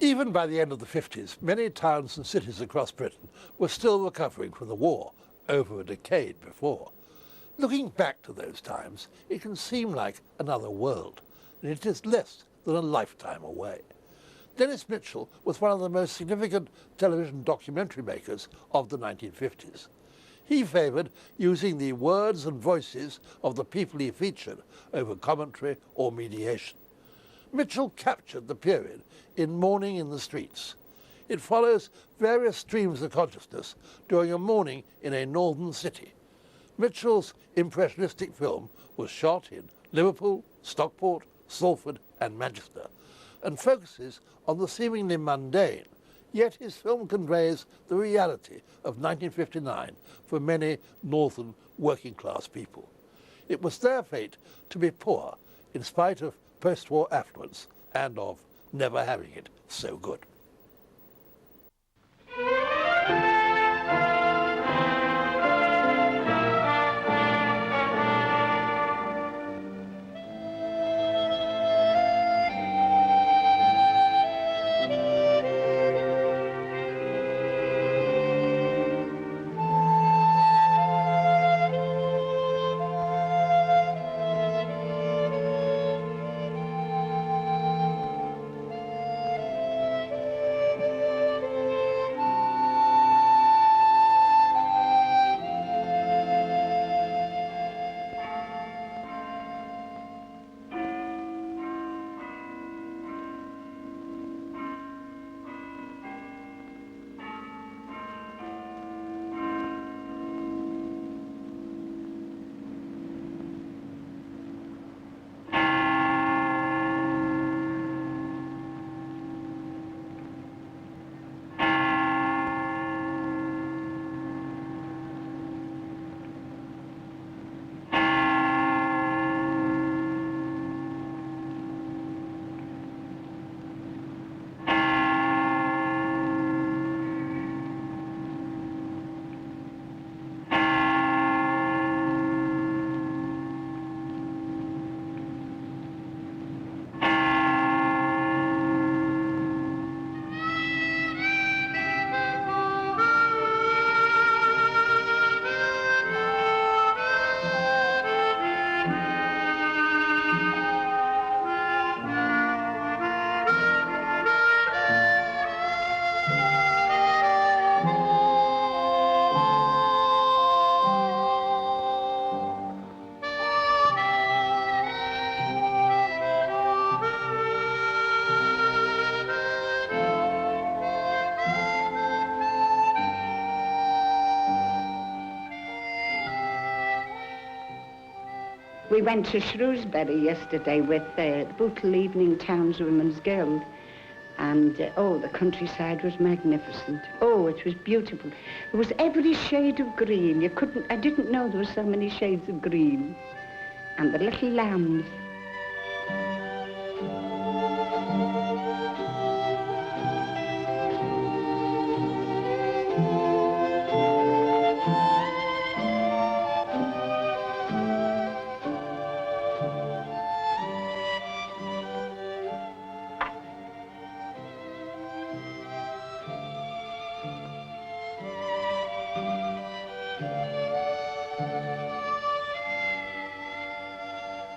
Even by the end of the 50s, many towns and cities across Britain were still recovering from the war, over a decade before. Looking back to those times, it can seem like another world, and it is less than a lifetime away. Denis Mitchell was one of the most significant television documentary makers of the 1950s. He favoured using the words and voices of the people he featured over commentary or mediation. Mitchell captured the period in Morning in the Streets. It follows various streams of consciousness during a morning in a northern city. Mitchell's impressionistic film was shot in Liverpool, Stockport, Salford and Manchester, and focuses on the seemingly mundane, yet his film conveys the reality of 1959 for many northern working-class people. It was their fate to be poor in spite of post-war affluence and of never having it so good. We went to Shrewsbury yesterday with the Bootle Evening Townswomen's Guild, and oh, the countryside was magnificent. Oh, it was beautiful. It was every shade of green. I didn't know there were so many shades of green. And the little lambs.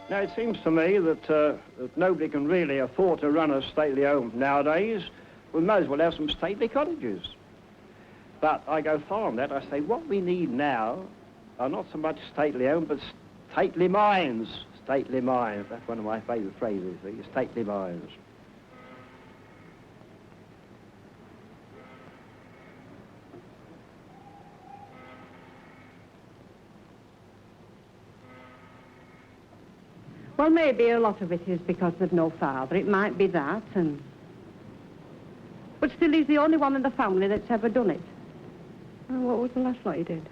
Now, it seems to me that nobody can really afford to run a stately home nowadays. We may as well have some stately cottages. But I go far on that. I say what we need now are not so much stately homes, but stately minds. Stately minds. That's one of my favourite phrases, these stately minds. Well, maybe a lot of it is because there's no father. It might be that, but still he's the only one in the family that's ever done it. Oh, what was the last lot he did?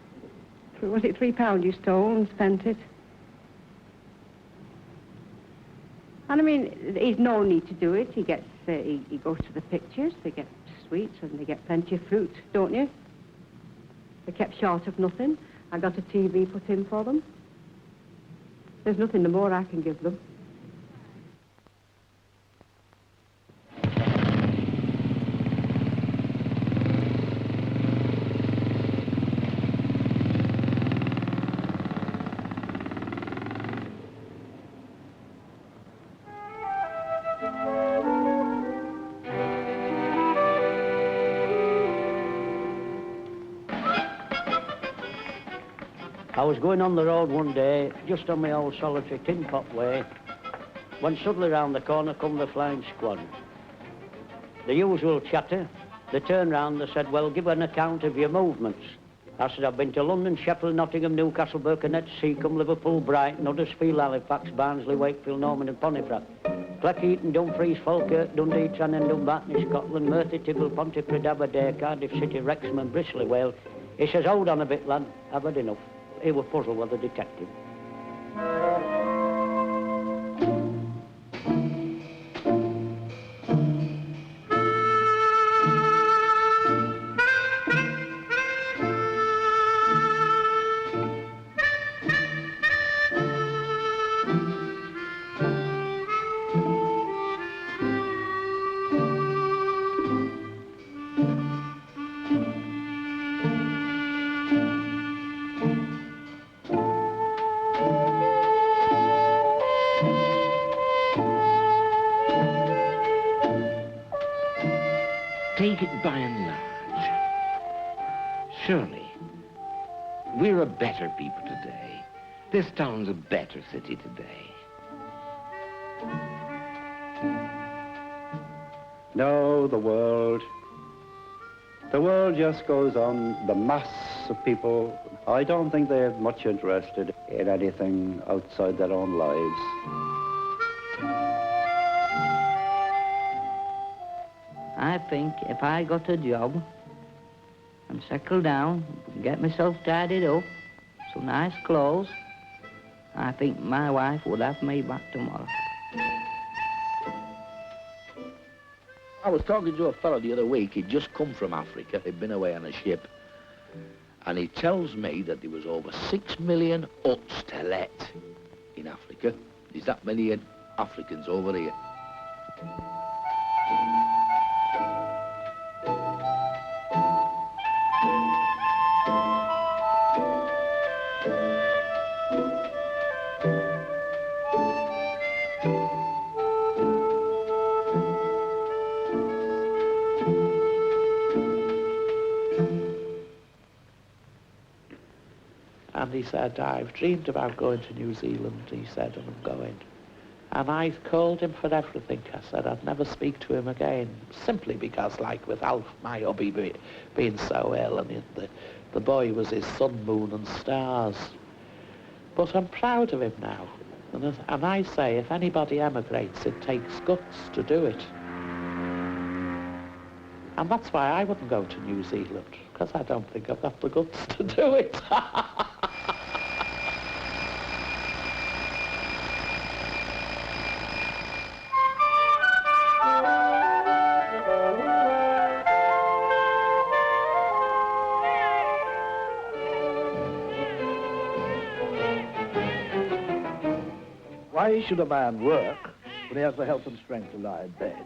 Was it £3 you stole and spent it? And I mean, he's no need to do it. He gets, he goes to the pictures, they get sweets and they get plenty of fruit, don't you? They're kept short of nothing. I got a TV put in for them. There's nothing more I can give them. I was going on the road one day, just on my old solitary tin pot way, when suddenly round the corner come the flying squad. The usual chatter. They turned round, they said, well, give an account of your movements. I said, I've been to London, Sheffield, Nottingham, Newcastle, Birkenhead, Seacombe, Liverpool, Brighton, Huddersfield, Halifax, Barnsley, Wakefield, Norman and Pontefract. Cleckheaton, Dumfries, Falkirk, Dundee, Tranent, Dumbarton, Scotland, Merthyr, Tydfil, Pontypridd, Aberdare, Cardiff City, Wrexham and Bristol, Wales. He says, hold on a bit, lad, I've had enough. He was puzzled with the detective. Take it by and large. Surely, we're a better people today. This town's a better city today. No, the world just goes on. The mass of people, I don't think they're much interested in anything outside their own lives. I think if I got a job and settled down, get myself tidied up, some nice clothes, I think my wife would have me back tomorrow. I was talking to a fellow the other week. He'd just come from Africa. He'd been away on a ship. And he tells me that there was over 6 million huts to let in Africa. There's that many Africans over here. And he said, I've dreamed about going to New Zealand, he said, and I'm going. And I called him for everything. I said I'd never speak to him again, simply because, like with Alf, my hubby being so ill, and the boy was his sun, moon and stars. But I'm proud of him now. And I say, if anybody emigrates, it takes guts to do it. And that's why I wouldn't go to New Zealand, because I don't think I've got the guts to do it. Why should a man work when he has the health and strength to lie in bed?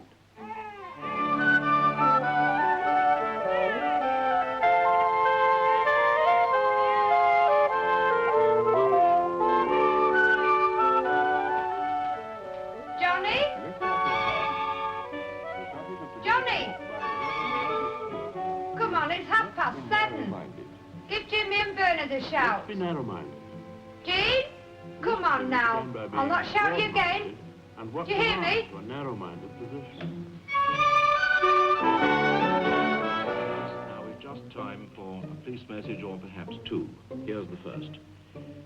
Johnny? Johnny! Come on, it's 7:30. Give Jimmy and Bernard a shout. Be narrow-minded. Jean? Come on now. I'll not shout you again. And what Do you hear me? to a narrow-minded position. Now we've just time for a police message, or perhaps two. Here's the first.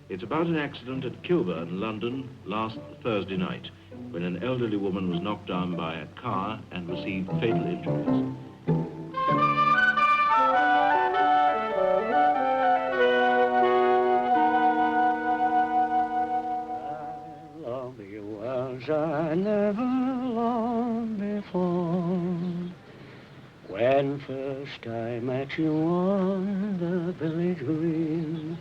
It's about an accident at Kilburn, London, last Thursday night, when an elderly woman was knocked down by a car and received fatal injuries. I never loved before. When first I met you on the village green,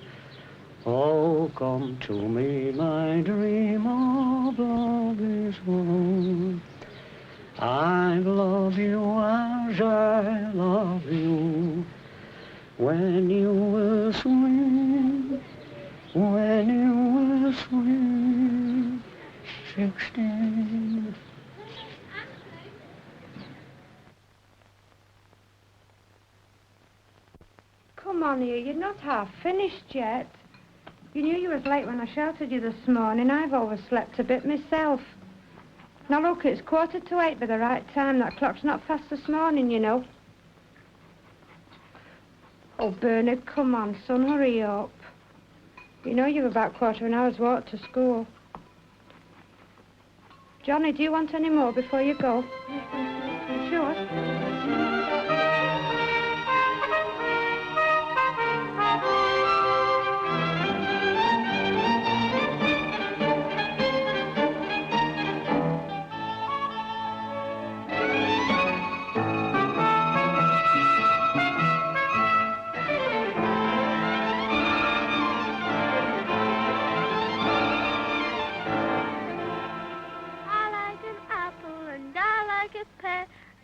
oh, come to me, my dream of love is born. I love you as I love you when you were sweet, when you were sweet. 16. Come on here, you're not half finished yet. You knew you was late when I shouted you this morning. I've overslept a bit myself. Now look, it's 7:45 by the right time. That clock's not fast this morning, you know. Oh, Bernard, come on, son, hurry up. You know you've about quarter of an hour's walk to school. Johnny, do you want any more before you go? Sure.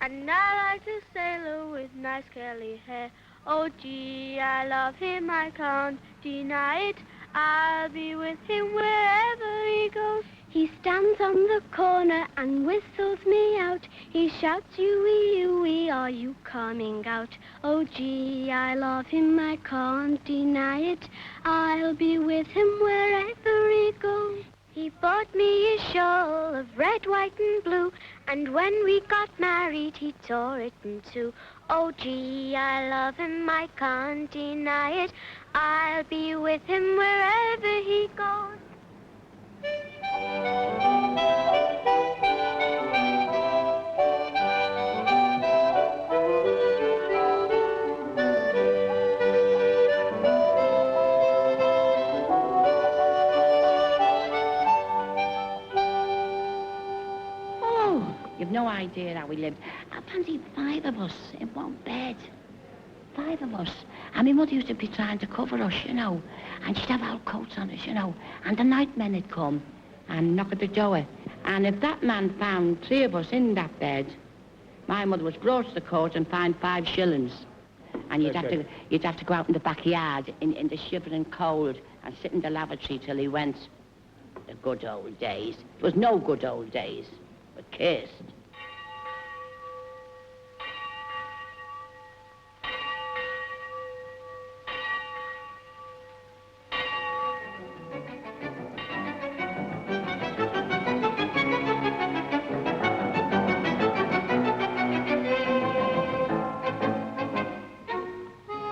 And I like a sailor with nice curly hair. Oh gee, I love him, I can't deny it. I'll be with him wherever he goes. He stands on the corner and whistles me out. He shouts, "You-wee, you-wee, are you coming out?" Oh gee, I love him, I can't deny it. I'll be with him wherever he goes. He bought me a shawl of red, white, and blue, and when we got married, he tore it in two. Oh, gee, I love him, I can't deny it. I'll be with him wherever he goes. You've no idea how we lived. I fancied 5 of us in one bed. 5 of us. And my mother used to be trying to cover us, you know. And she'd have our coats on us, you know. And the nightmen would come and knock at the door. And if that man found 3 of us in that bed, my mother was brought to the court and fined 5 shillings. And you'd have to go out in the backyard in the shivering cold and sit in the lavatory till he went. The good old days. It was no good old days. But kissed.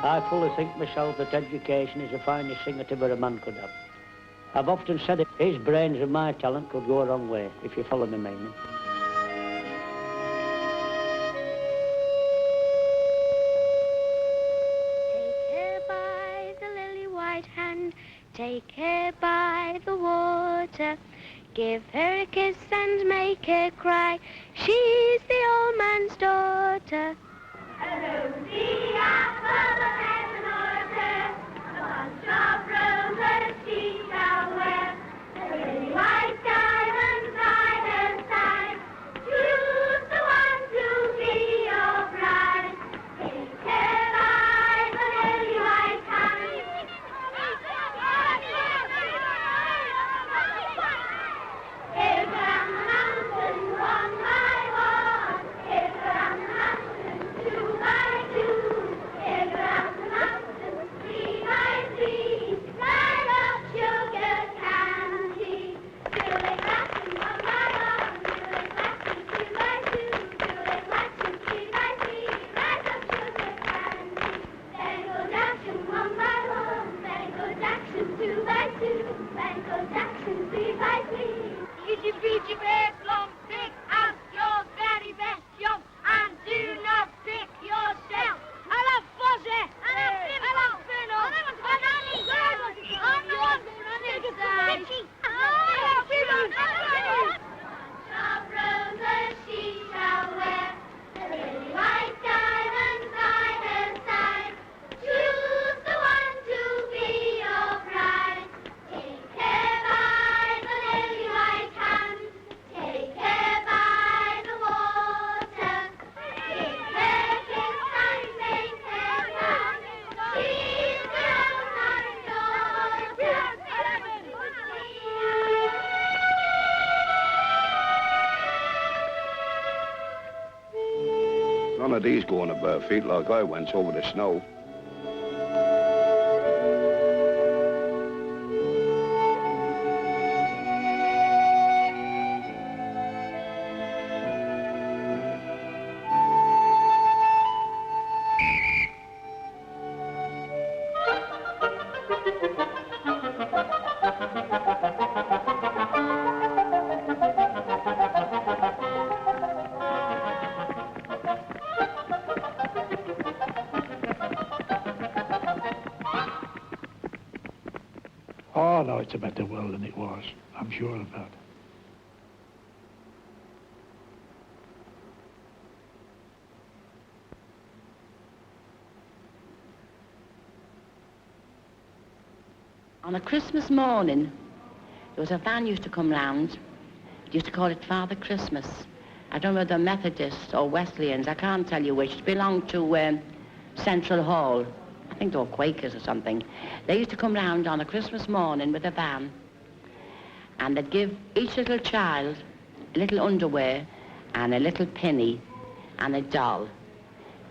I fully think myself that education is the finest thing that ever a man could have. I've often said it, his brains and my talent could go a wrong way, if you follow me meaning. Take her by the lily white hand, take her by the water, give her a kiss and make her cry, she's the old man's daughter. Hello, the apple of heaven order, a bunch of roses she shall wear, a lily white diamond side and side, choose the one to be your bride. Take her by the lily white hand. If I'm the mountain on my horse, if I'm the mountain 2 by 2, if I'm the mountain 3 by 3, I love sugar candy. Julie Claxton 1 by 1, Julie Claxton 2 by 2, Julie Claxton 3 by 3, I love sugar candy. Bango Jackson 1 by 1, Bango Jackson 2 by 2, Bango Jackson 3 by 3. Itchy peachy red plum, pick out your very best young, and do not pick yourself. I love Fuzzy, I love Finno, I love Good, I'm the one who's size. Of roses she shall wear, a lily white diamond side and side. Choose the one to be your bride. Take her by the lily white hand, take her by the water, give her a kiss and make her proud. She's the old man's daughter. None of these going to bare feet like I went over the snow. Oh, no, it's a better world than it was. I'm sure of that. On a Christmas morning, there was a van used to come round. They used to call it Father Christmas. I don't know whether Methodists or Wesleyans, I can't tell you which. It belonged to Central Hall. I think they were Quakers or something. They used to come round on a Christmas morning with a van, and they'd give each little child a little underwear and a little penny and a doll.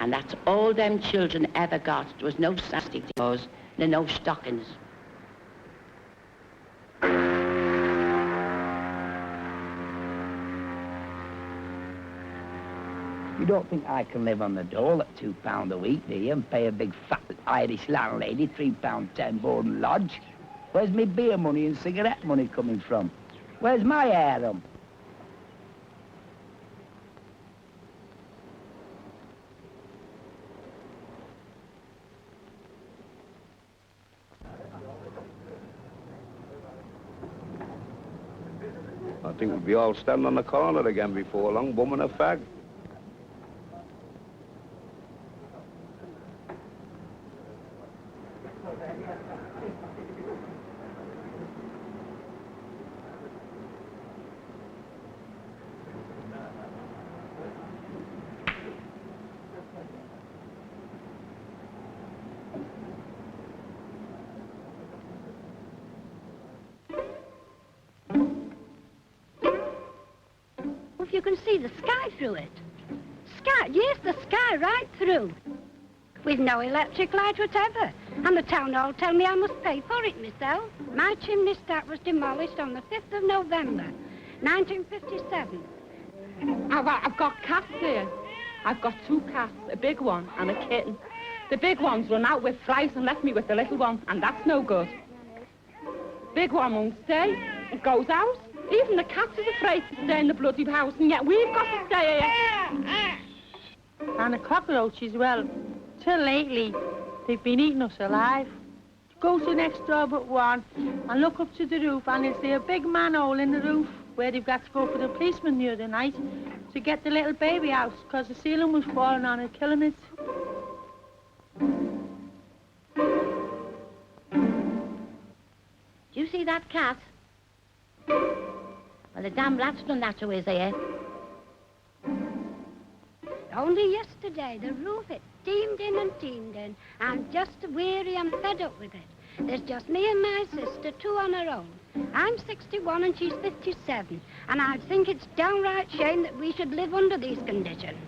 And that's all them children ever got. There was no plastic clothes, no stockings. You don't think I can live on the dole at £2 a week, do you, and pay a big fat Irish landlady £3.10 board and lodge? Where's me beer money and cigarette money coming from? Where's my harem? I think we'll be all standing on the corner again before long, bumming a fag. You can see the sky through it. Sky, yes, the sky right through. With no electric light whatever. And the town hall tell me I must pay for it myself. My chimney stack was demolished on the 5th of November, 1957. I've got cats here. I've got 2 cats, a big one and a kitten. The big one's run out with flies and left me with the little one, and that's no good. Big one won't stay. It goes out. Even the cats is afraid to stay in the bloody house, and yet we've got to stay here. And the cockroaches, well, till lately, they've been eating us alive. Go to next door but one and look up to the roof, and you'll see a big manhole in the roof where they've got to go for the policeman the other night to get the little baby out, because the ceiling was falling on it, killing it. Do you see that cat? Well, the damn rat's done that to his ear. Only yesterday, the roof, it steamed in and teamed in. I'm just weary and fed up with it. There's just me and my sister, 2 on her own. I'm 61 and she's 57, and I think it's downright shame that we should live under these conditions.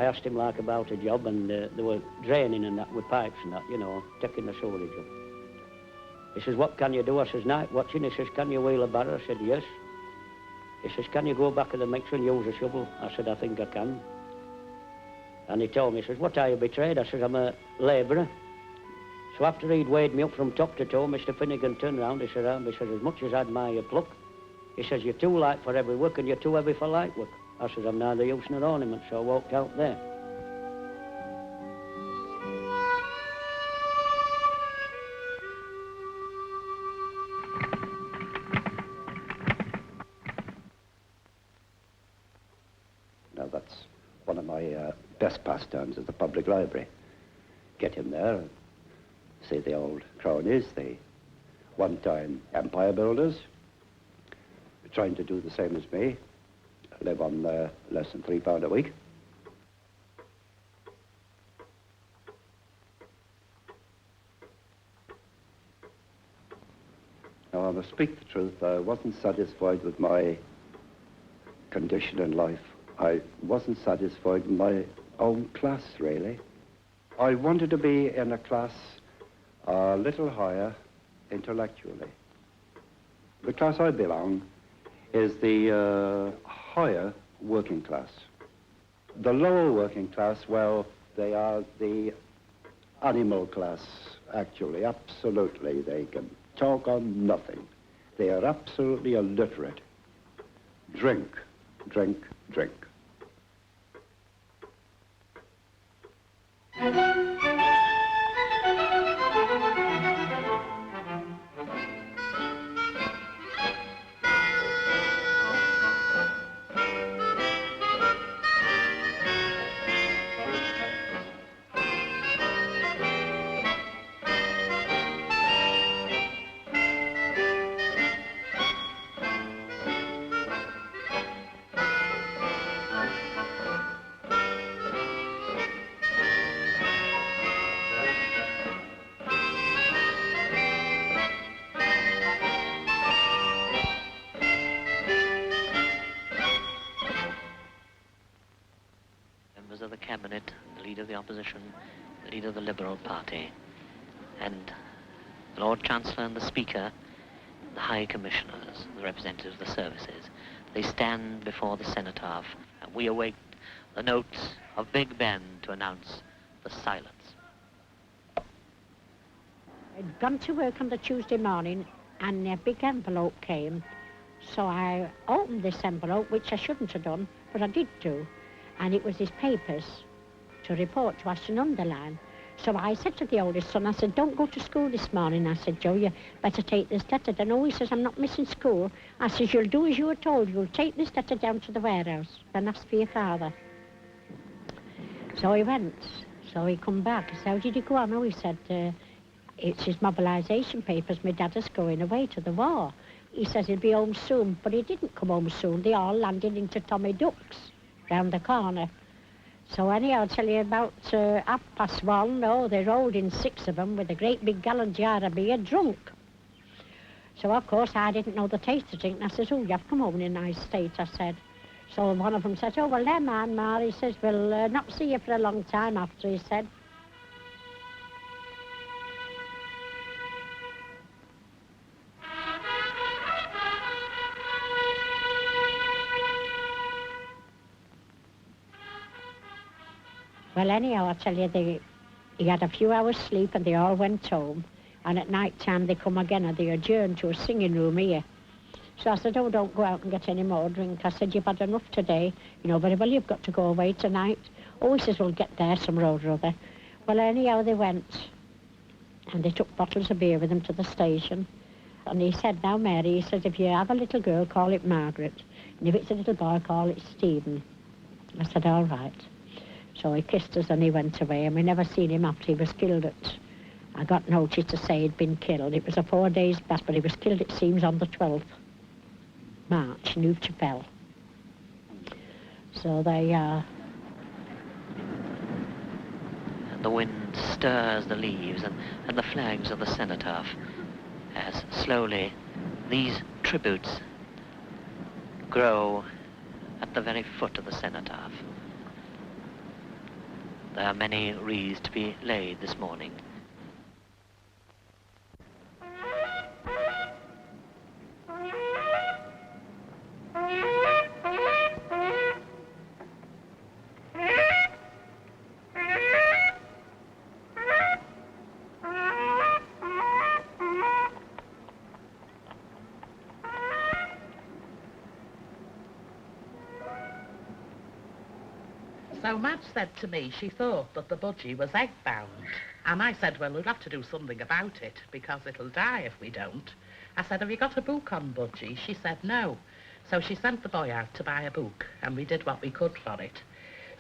I asked him like about a job, and they were draining and that with pipes and that, you know, taking the sewerage up. He says, what can you do? I says, night watching. He says, can you wheel a barrow? I said, yes. He says, can you go back of the mixer and use a shovel? I said, I think I can. And he told me, he says, what are you betrayed? I says, I'm a labourer. So after he'd weighed me up from top to toe, Mr. Finnegan turned round, he said, he says, as much as I admire your pluck, he says, you're too light for heavy work and you're too heavy for light work. I says, I'm neither use nor ornament, so I walked out there. Now that's one of my best pastimes at the public library. Get in there and see the old cronies, the one-time empire builders, trying to do the same as me, live on less than £3 a week. Now, I must speak the truth, I wasn't satisfied with my condition in life. I wasn't satisfied with my own class, really. I wanted to be in a class a little higher intellectually. The class I belong is the higher working class. The lower working class, well, they are the animal class, actually, absolutely. They can talk on nothing. They are absolutely illiterate. Drink, drink, drink. Of the cabinet, the leader of the opposition, the leader of the Liberal Party, and the Lord Chancellor and the Speaker, the High Commissioners, the representatives of the services. They stand before the cenotaph, and we await the notes of Big Ben to announce the silence. I'd gone to work on the Tuesday morning, and a big envelope came. So I opened this envelope, which I shouldn't have done, but I did do. And it was his papers to report to us and underline. So I said to the oldest son, I said, don't go to school this morning. I said, Joe, you better take this letter down. Oh, he says, I'm not missing school. I says, you'll do as you were told. You'll take this letter down to the warehouse and ask for your father. So he went. So he come back. I said, how did he go on? Oh, he said, it's his mobilisation papers. My dad is going away to the war. He says he'll be home soon, but he didn't come home soon. They all landed into Tommy Duck's round the corner. So anyhow, I'll tell you about 1:30. Oh, they rolled in 6 of them with a great big gallon jar of beer, drunk. So, of course, I didn't know the taste of drink. And I says, oh, you've come home in a nice state, I said. So one of them said, oh, well, never mind, Ma. He says, we'll not see you for a long time after, he said. Well, anyhow, I tell you, he had a few hours sleep and they all went home. And at night time they come again and they adjourned to a singing room here. So I said, oh, don't go out and get any more drink. I said, you've had enough today. You know very well you've got to go away tonight. Oh, he says, we'll get there some road or other. Well, anyhow, they went. And they took bottles of beer with them to the station. And he said, now, Mary, he says, if you have a little girl, call it Margaret. And if it's a little boy, call it Stephen. I said, all right. So he kissed us and he went away, and we never seen him after he was killed at... I got notice to say he'd been killed. It was a 4 days back, but he was killed, it seems, on the 12th March, New Chapelle. So they... And the wind stirs the leaves and the flags of the cenotaph as slowly these tributes grow at the very foot of the cenotaph. there are many wreaths to be laid this morning. So Madge said to me she thought that the budgie was egg-bound. And I said, well, we'll have to do something about it, because it'll die if we don't. I said, have you got a book on budgie? She said, no. So she sent the boy out to buy a book, and we did what we could for it.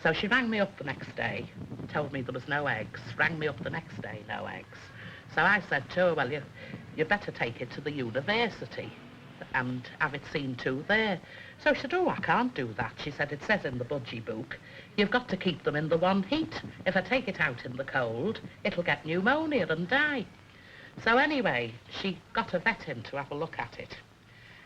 So she rang me up the next day, told me there was no eggs, rang me up the next day, no eggs. So I said to her, well, you better take it to the university and have it seen to there. So she said, oh, I can't do that. She said, it says in the budgie book, you've got to keep them in the one heat. If I take it out in the cold, it'll get pneumonia and die. So anyway, she got a vet in to have a look at it.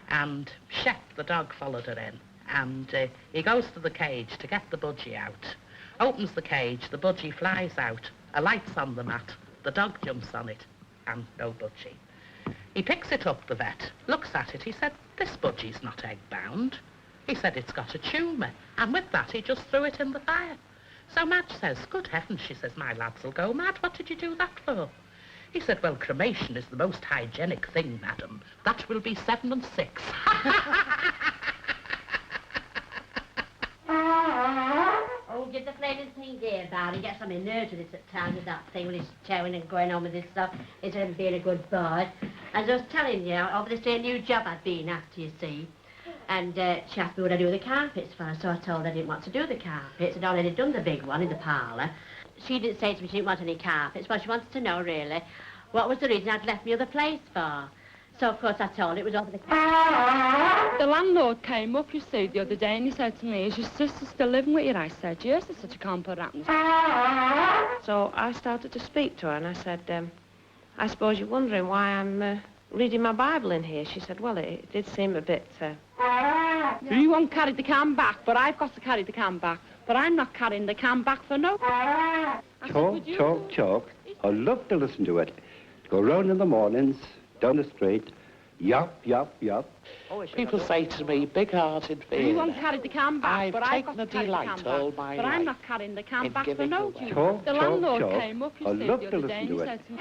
And Shep, the dog, followed her in. And he goes to the cage to get the budgie out. Opens the cage, the budgie flies out. A light's on the mat. The dog jumps on it, and no budgie. He picks it up, the vet, looks at it. He said, this budgie's not egg-bound. He said, it's got a tumour. And with that, he just threw it in the fire. So Madge says, good heavens, she says, my lads will go mad. What did you do that for? He said, well, cremation is the most hygienic thing, madam. That will be 7 and 6. Oh, did the flaming thing there about it? He gets on my nerves with this at times with that thing when he's chowing and going on with this stuff. Instead of being a good boy. As I was telling you, over this new job I'd been after, you see. And she asked me what I do with the carpets for, so I told her I didn't want to do the carpets. I'd already done the big one in the parlour. She didn't say to me she didn't want any carpets, but she wanted to know, really, what was the reason I'd left me other place for. So, of course, I told her it was over the... The landlord came up, you see, the other day, and he said to me, is your sister still living with you? I said, yes. I said, you can't put that in the... So I started to speak to her, and I said, I suppose you're wondering why I'm reading my Bible in here. She said, well, it did seem a bit... You won't carry the can back, but I've got to carry the can back. But I'm not carrying the can back for no... Talk. I love to listen to it. Go round in the mornings, down the street, yop. People say to me, big-hearted feeling. You won't carry the can back, but I've got to carry the can back. All my but life I'm not carrying the can back for no... Talk. The landlord came up, you see, the other day, and he said to me...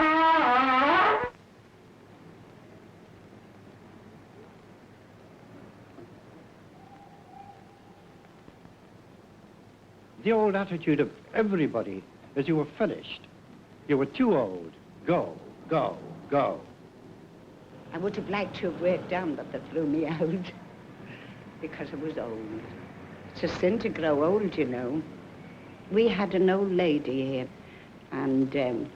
The old attitude of everybody as you were finished. You were too old. Go. I would have liked to have worked down, but they threw me out because I was old. It's a sin to grow old, you know. We had an old lady here, and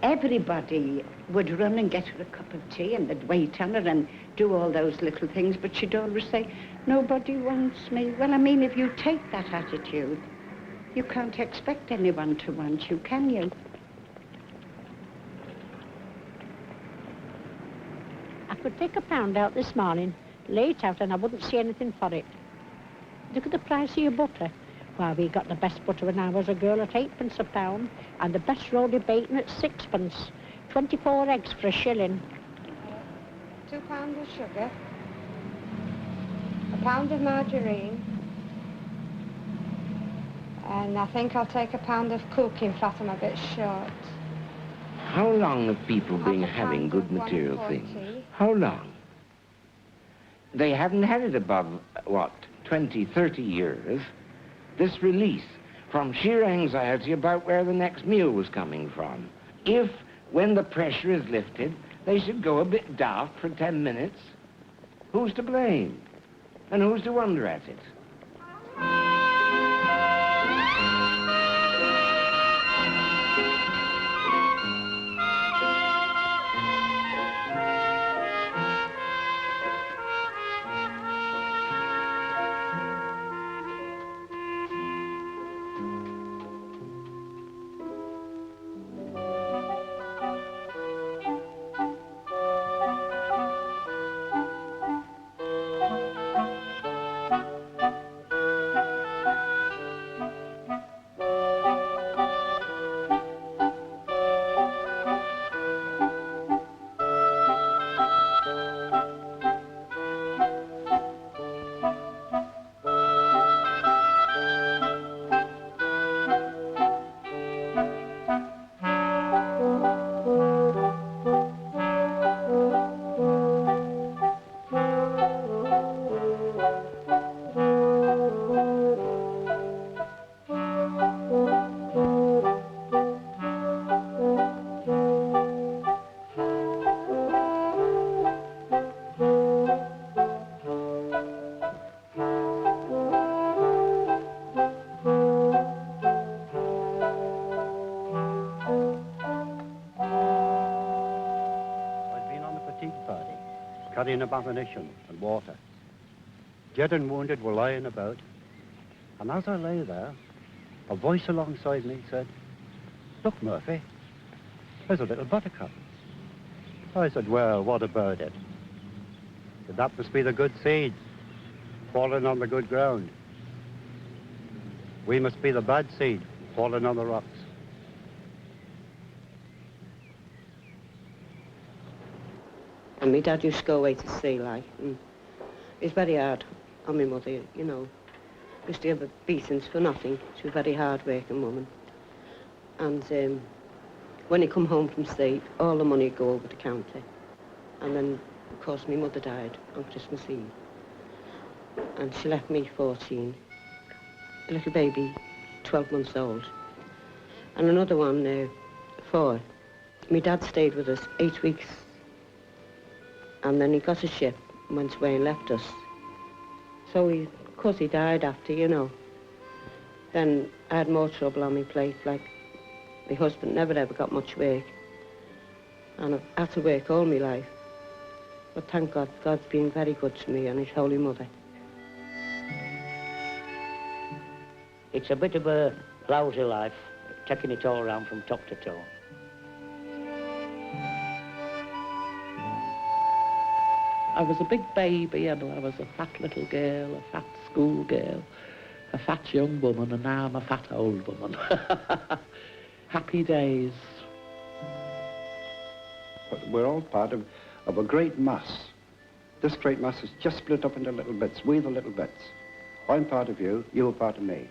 everybody would run and get her a cup of tea, and they'd wait on her and do all those little things, but she'd always say, nobody wants me. Well, I mean, if you take that attitude, you can't expect anyone to want you, can you? I could take £1 out this morning, lay it out, and I wouldn't see anything for it. Look at the price of your butter. Why, we got the best butter when I was a girl at 8p a pound, and the best roly bacon at 6p. 24 eggs for £1. £2 of sugar, a pound of margarine, and I think I'll take a pound of cooking fat. I'm a bit short. How long have people been having good material things? How long? They haven't had it above, 20, 30 years. This release from sheer anxiety about where the next meal was coming from. If, when the pressure is lifted, they should go a bit daft for 10 minutes, who's to blame? And who's to wonder at it? carrying of ammunition and water. Dead and wounded were lying about. And as I lay there, a voice alongside me said, "Look, Murphy, there's a little buttercup." I said, "Well, what about it?" He said, "That must be the good seed falling on the good ground. We must be the bad seed falling on the rocks." And my dad used to go away to sea, like, and it was very hard on my mother, you know. Used to give her beatings for nothing. She was a very hard-working woman. And when he come home from sea, all the money would go over the counter. And then, of course, my mother died on Christmas Eve. And she left me 14, a little baby, 12 months old. And another one, 4. My dad stayed with us 8 weeks. And then he got a ship and went away and left us. So of course he died after, you know. Then I had more trouble on my plate, like my husband never ever got much work. And I've had to work all my life. But thank God, God's been very good to me and his Holy Mother. It's a bit of a lousy life, taking it all around from top to toe. I was a big baby and I was a fat little girl, a fat school girl, a fat young woman, and now I'm a fat old woman. Happy days. But we're all part of a great mass. This great mass is just split up into little bits. We're the little bits. I'm part of you, you're part of me.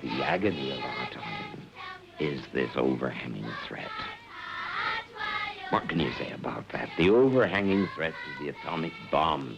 The agony of our time is this overhanging threat. What can you say about that? The overhanging threat is the atomic bomb.